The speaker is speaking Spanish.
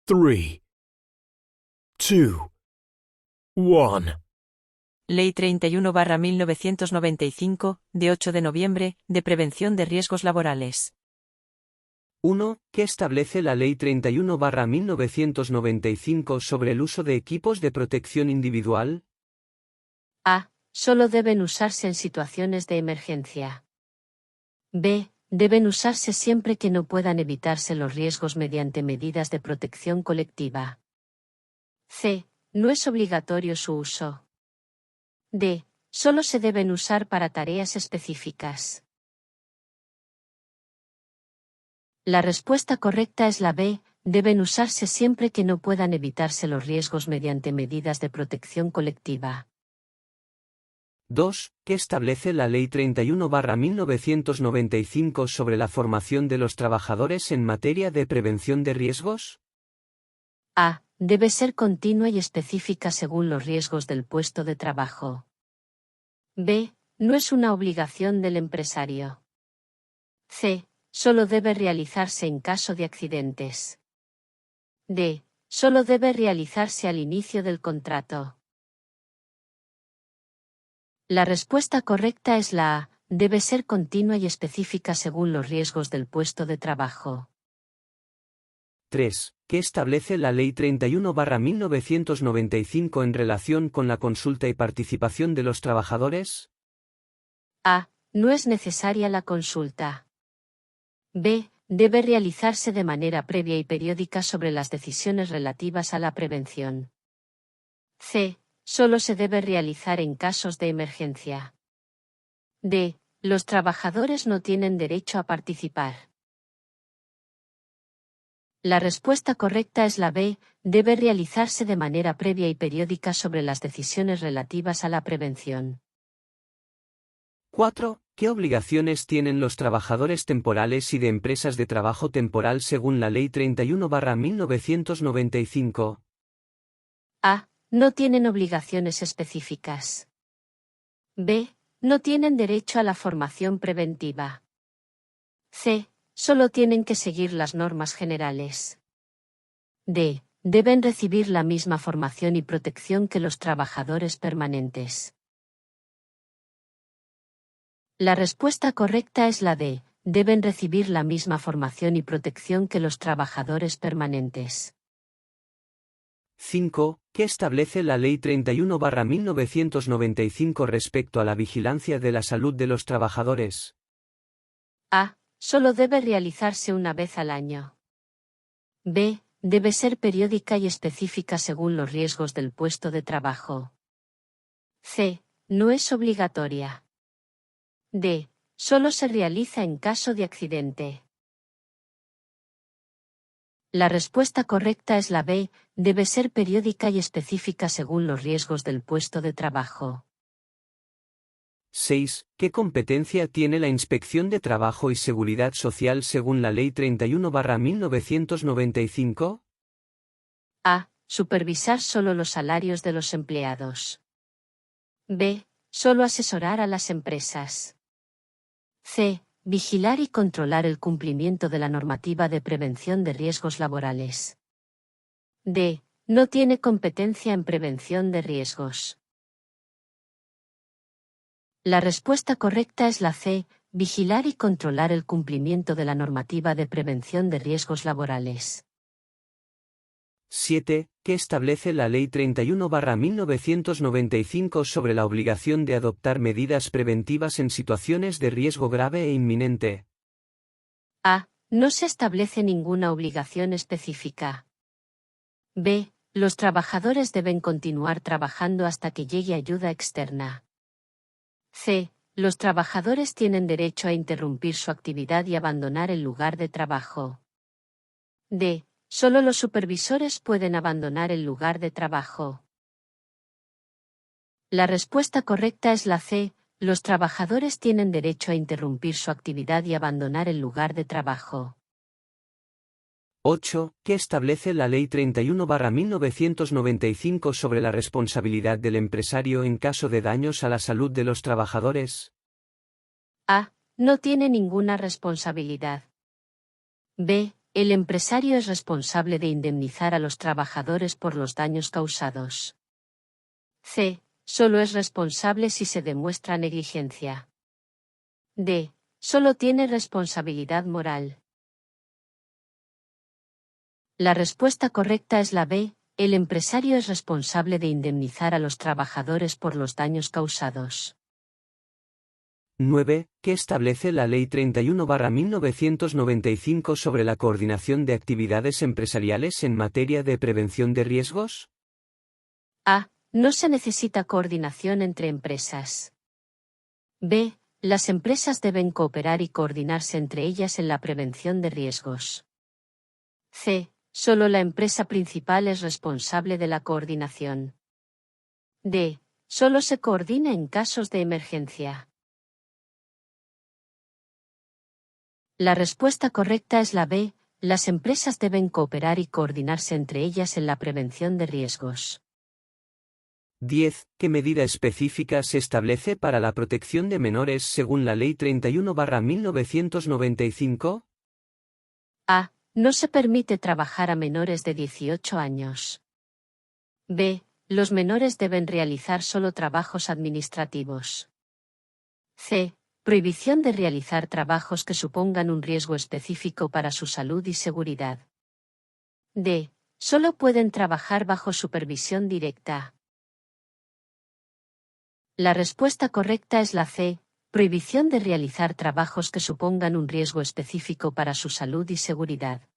3, 2, 1. Ley 31/1995, de 8 de noviembre, de prevención de riesgos laborales. 1. ¿Qué establece la Ley 31/1995 sobre el uso de equipos de protección individual? A. Solo deben usarse en situaciones de emergencia. B. Deben usarse siempre que no puedan evitarse los riesgos mediante medidas de protección colectiva. C. No es obligatorio su uso. D. Solo se deben usar para tareas específicas. La respuesta correcta es la B. Deben usarse siempre que no puedan evitarse los riesgos mediante medidas de protección colectiva. 2. ¿Qué establece la Ley 31/1995 sobre la formación de los trabajadores en materia de prevención de riesgos? A. Debe ser continua y específica según los riesgos del puesto de trabajo. B. No es una obligación del empresario. C. Solo debe realizarse en caso de accidentes. D. Solo debe realizarse al inicio del contrato. La respuesta correcta es la A. Debe ser continua y específica según los riesgos del puesto de trabajo. 3. ¿Qué establece la Ley 31/1995 en relación con la consulta y participación de los trabajadores? A. No es necesaria la consulta. B. Debe realizarse de manera previa y periódica sobre las decisiones relativas a la prevención. C. Solo se debe realizar en casos de emergencia. D. Los trabajadores no tienen derecho a participar. La respuesta correcta es la B. Debe realizarse de manera previa y periódica sobre las decisiones relativas a la prevención. 4. ¿Qué obligaciones tienen los trabajadores temporales y de empresas de trabajo temporal según la Ley 31/1995? A. No tienen obligaciones específicas. B. No tienen derecho a la formación preventiva. C. Solo tienen que seguir las normas generales. D. Deben recibir la misma formación y protección que los trabajadores permanentes. La respuesta correcta es la D. Deben recibir la misma formación y protección que los trabajadores permanentes. 5. ¿Qué establece la Ley 31/1995 respecto a la vigilancia de la salud de los trabajadores? A. Solo debe realizarse una vez al año. B. Debe ser periódica y específica según los riesgos del puesto de trabajo. C. No es obligatoria. D. Solo se realiza en caso de accidente. La respuesta correcta es la B. Debe ser periódica y específica según los riesgos del puesto de trabajo. 6. ¿Qué competencia tiene la Inspección de Trabajo y Seguridad Social según la Ley 31/1995? A. Supervisar solo los salarios de los empleados. B. Solo asesorar a las empresas. C. Vigilar y controlar el cumplimiento de la normativa de prevención de riesgos laborales. D. No tiene competencia en prevención de riesgos. La respuesta correcta es la C. Vigilar y controlar el cumplimiento de la normativa de prevención de riesgos laborales. 7. ¿Qué establece la Ley 31/1995 sobre la obligación de adoptar medidas preventivas en situaciones de riesgo grave e inminente? A. No se establece ninguna obligación específica. B. Los trabajadores deben continuar trabajando hasta que llegue ayuda externa. C. Los trabajadores tienen derecho a interrumpir su actividad y abandonar el lugar de trabajo. D. Solo los supervisores pueden abandonar el lugar de trabajo. La respuesta correcta es la C. Los trabajadores tienen derecho a interrumpir su actividad y abandonar el lugar de trabajo. 8. ¿Qué establece la Ley 31/1995 sobre la responsabilidad del empresario en caso de daños a la salud de los trabajadores? A. No tiene ninguna responsabilidad. B. el empresario es responsable de indemnizar a los trabajadores por los daños causados. C. Solo es responsable si se demuestra negligencia. D. Solo tiene responsabilidad moral. La respuesta correcta es la B. El empresario es responsable de indemnizar a los trabajadores por los daños causados. 9. ¿Qué establece la Ley 31/1995 sobre la coordinación de actividades empresariales en materia de prevención de riesgos? A. No se necesita coordinación entre empresas. B. Las empresas deben cooperar y coordinarse entre ellas en la prevención de riesgos. C. Solo la empresa principal es responsable de la coordinación. D. Solo se coordina en casos de emergencia. La respuesta correcta es la B. Las empresas deben cooperar y coordinarse entre ellas en la prevención de riesgos. 10. ¿Qué medida específica se establece para la protección de menores según la Ley 31/1995? A. No se permite trabajar a menores de 18 años. B. Los menores deben realizar solo trabajos administrativos. C. Prohibición de realizar trabajos que supongan un riesgo específico para su salud y seguridad. D. Solo pueden trabajar bajo supervisión directa. La respuesta correcta es la C. Prohibición de realizar trabajos que supongan un riesgo específico para su salud y seguridad.